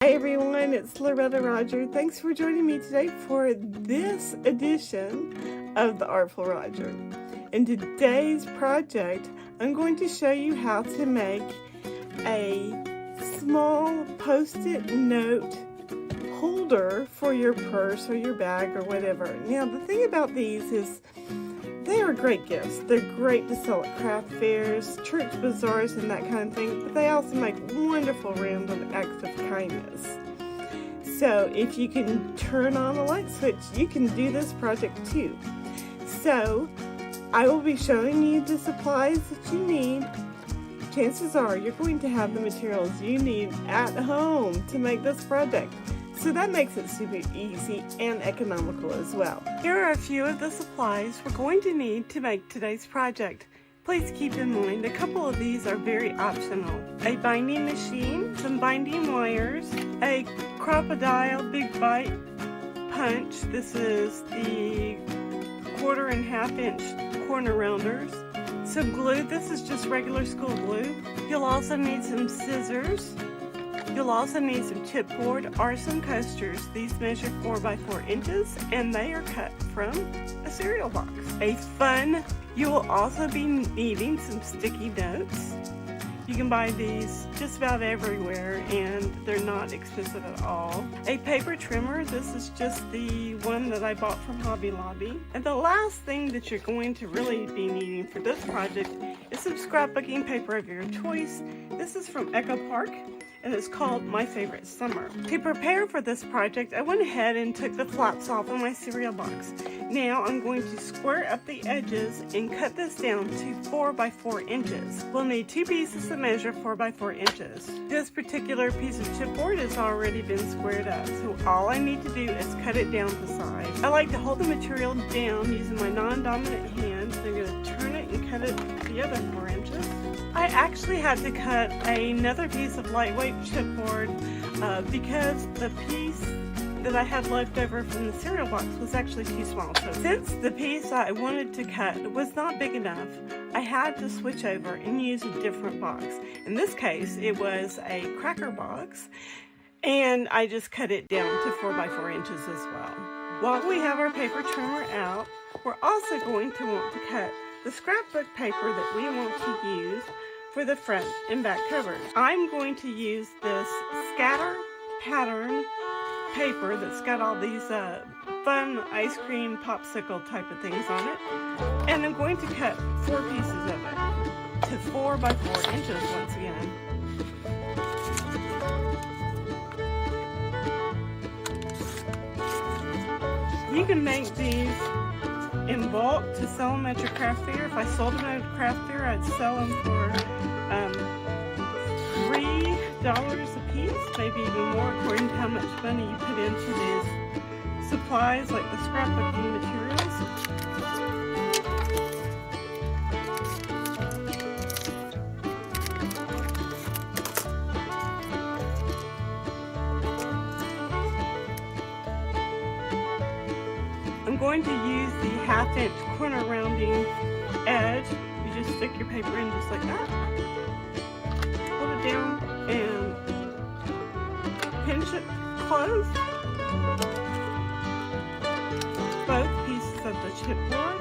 Hi everyone, it's Loretta Roger. Thanks for joining me today for this edition of the Artful Roger. In today's project, I'm going to show you how to make a small post-it note holder for your purse or your bag or whatever. Now the thing about these is they are great gifts. They're great to sell at craft fairs, church bazaars, and that kind of thing, but they also make wonderful random acts of kindness. So if you can turn on a light switch, you can do this project too. So I will be showing you the supplies that you need. Chances are you're going to have the materials you need at home to make this project. So that makes it super easy and economical as well. Here are a few of the supplies we're going to need to make today's project. Please keep in mind a couple of these are very optional. A binding machine, some binding wires, a crocodile big bite punch. This is the 1/4 and 1/2 inch corner rounders. Some glue. This is just regular school glue. You'll also need some scissors. You'll also need some chipboard or some coasters. These measure 4 by 4 inches and they are cut from a cereal box. You will also be needing some sticky notes. You can buy these just about everywhere and they're not expensive at all. A paper trimmer. This is just the one that I bought from Hobby Lobby. And the last thing that you're going to really be needing for this project is some scrapbooking paper of your choice. This is from Echo Park and it's called My Favorite Summer. To prepare for this project, I went ahead and took the flaps off of my cereal box. Now I'm going to square up the edges and cut this down to 4 by 4 inches. We'll need 2 pieces of measure 4 by 4 inches. This particular piece of chipboard has already been squared up, so all I need to do is cut it down to size. I like to hold the material down using my non-dominant hand, so I'm going to turn it and cut it the other 4 inches. I actually had to cut another piece of lightweight chipboard because the piece that I had left over from the cereal box was actually too small. So since the piece I wanted to cut was not big enough, I had to switch over and use a different box. In this case, it was a cracker box, and I just cut it down to 4 by 4 inches as well. While we have our paper trimmer out, we're also going to want to cut the scrapbook paper that we want to use for the front and back covers. I'm going to use this scatter pattern paper that's got all these fun ice cream popsicle type of things on it, and I'm going to cut 4 pieces of it to 4 by 4 inches once again. You can make these in bulk to sell them at your craft fair. If I sold them at a craft fair, I'd sell them for $3 a piece, maybe even more, according to how much money you put into these supplies like the scrapbooking materials. I'm going to use the 1/2 inch corner rounding edge. You just stick your paper in just like that. Hold it down and pinch it closed. Both pieces of the chipboard.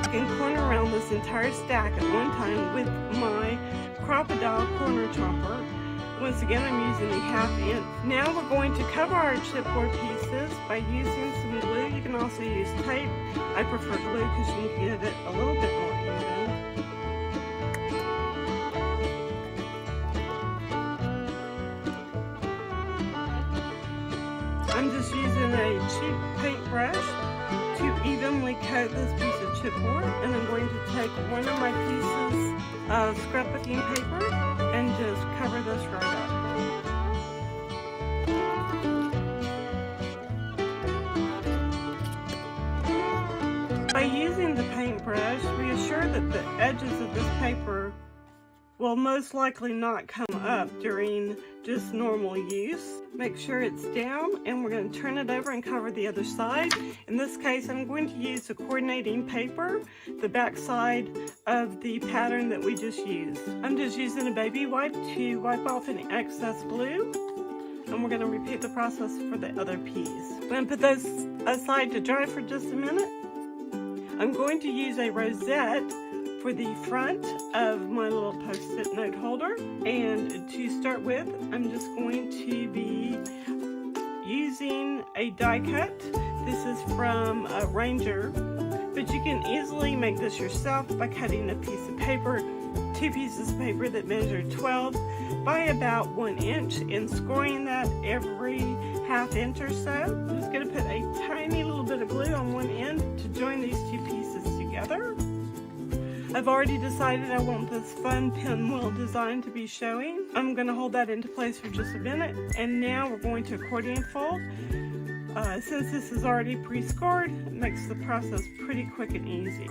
I can corner around this entire stack at one time with my crocodile corner chopper. Once again, I'm using the 1/2 inch. Now we're going to cover our chipboard pieces by using some glue. You can also use tape. I prefer glue because you can get it a little bit more even. I'm just using a cheap paintbrush to evenly coat this piece of chipboard, and I'm going to take one of my pieces of scrapbooking paper and just cover this right up. By using the paintbrush, reassure that the edges of this paper will most likely not come up during just normal use. Make sure it's down, and we're going to turn it over and cover the other side. In this case, I'm going to use the coordinating paper, the back side of the pattern that we just used. I'm just using a baby wipe to wipe off any excess glue, and we're going to repeat the process for the other piece. I'm going to put those aside to dry for just a minute. I'm going to use a rosette for the front of my little post-it note holder, and to start with, I'm just going to be using a die cut. This is from Ranger, but you can easily make this yourself by cutting a piece of paper, two pieces of paper that measure 12 by about 1 inch, and scoring that every ½ inch or so. I'm just going to put a tiny little bit of glue on one end to join these two pieces together. I've already decided I want this fun pinwheel design to be showing. I'm going to hold that into place for just a minute, and now we're going to accordion fold. Since this is already pre-scored, it makes the process pretty quick and easy.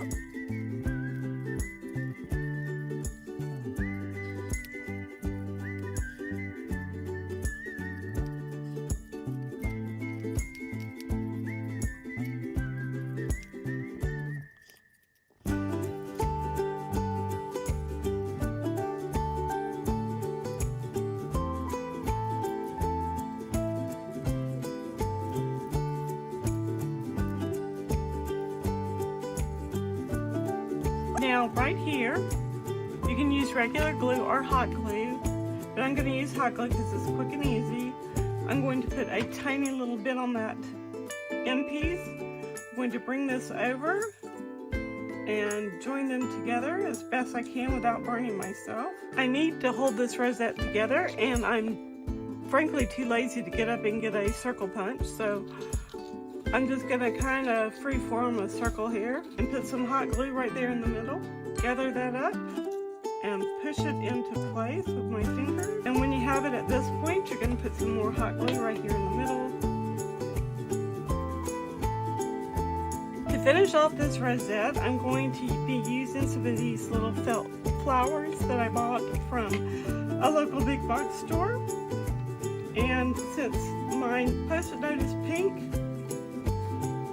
Now right here, you can use regular glue or hot glue, but I'm going to use hot glue because it's quick and easy. I'm going to put a tiny little bit on that end piece. I'm going to bring this over and join them together as best I can without burning myself. I need to hold this rosette together, and I'm frankly too lazy to get up and get a circle punch, so I'm just going to kind of free form a circle here and put some hot glue right there in the middle. Gather that up and push it into place with my finger. And when you have it at this point, you're going to put some more hot glue right here in the middle. To finish off this rosette, I'm going to be using some of these little felt flowers that I bought from a local big box store. And since my post-it note is pink,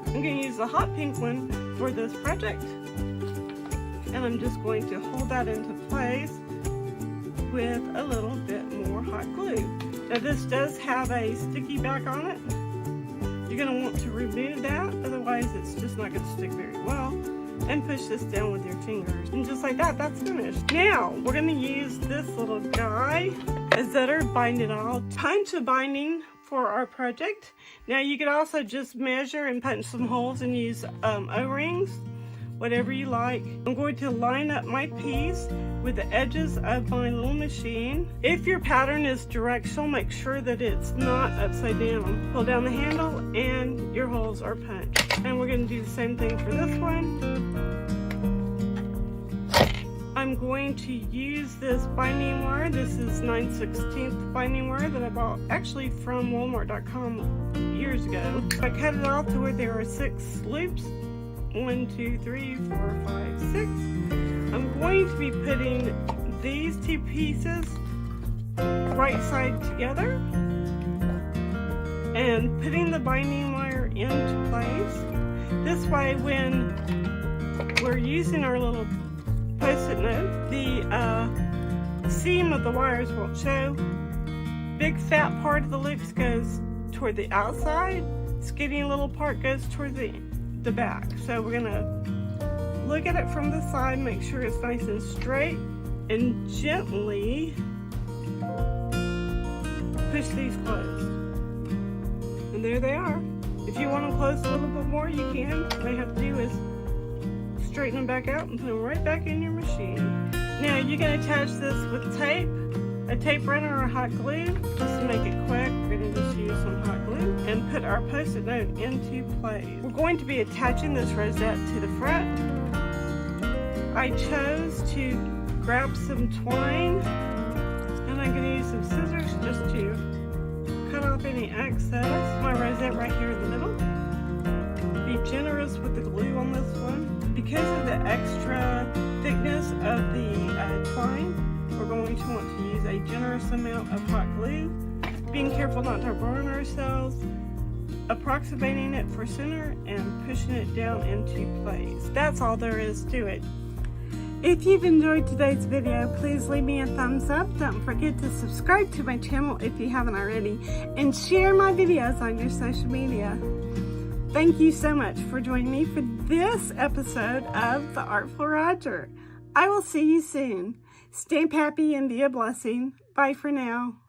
I'm going to use the hot pink one for this project, and I'm just going to hold that into place with a little bit more hot glue. Now this does have a sticky back on it. You're going to want to remove that, otherwise it's just not going to stick very well. And push this down with your fingers, and just like that, that's finished. Now we're going to use this little guy as our binding aisle. Punch a binding for our project. Now you could also just measure and punch some holes and use O-rings, whatever you like. I'm going to line up my piece with the edges of my little machine. If your pattern is directional, make sure that it's not upside down. Pull down the handle and your holes are punched. And we're going to do the same thing for this one. I'm going to use this binding wire. This is 9/16 binding wire that I bought actually from Walmart.com years ago. I cut it off to where there are 6 loops. 1, 2, 3, 4, 5, 6. I'm going to be putting these two pieces right side together and putting the binding wire into place. This way, when we're using our little post-it note, the seam of the wires won't show. Big fat part of the loops goes toward the outside. Skinny little part goes toward the back. So we're gonna look at it from the side, make sure it's nice and straight, and gently push these closed. And there they are. If you want them closed a little bit more, you can. All you have to do is straighten them back out and put them right back in your machine. Now you're going to attach this with tape, a tape runner or hot glue. Just to make it quick, we're going to just use some hot glue and put our post-it note into place. We're going to be attaching this rosette to the front. I chose to grab some twine, and I'm going to use some scissors just to cut off any excess. My rosette right here in the middle. Be generous with the glue on this one. Because of the extra thickness of the twine, we're going to want to use a generous amount of hot glue, being careful not to burn ourselves, approximating it for center, and pushing it down into place. That's all there is to it. If you've enjoyed today's video, please leave me a thumbs up. Don't forget to subscribe to my channel if you haven't already, and share my videos on your social media. Thank you so much for joining me for this episode of The Artful Roger. I will see you soon. Stay happy and be a blessing. Bye for now.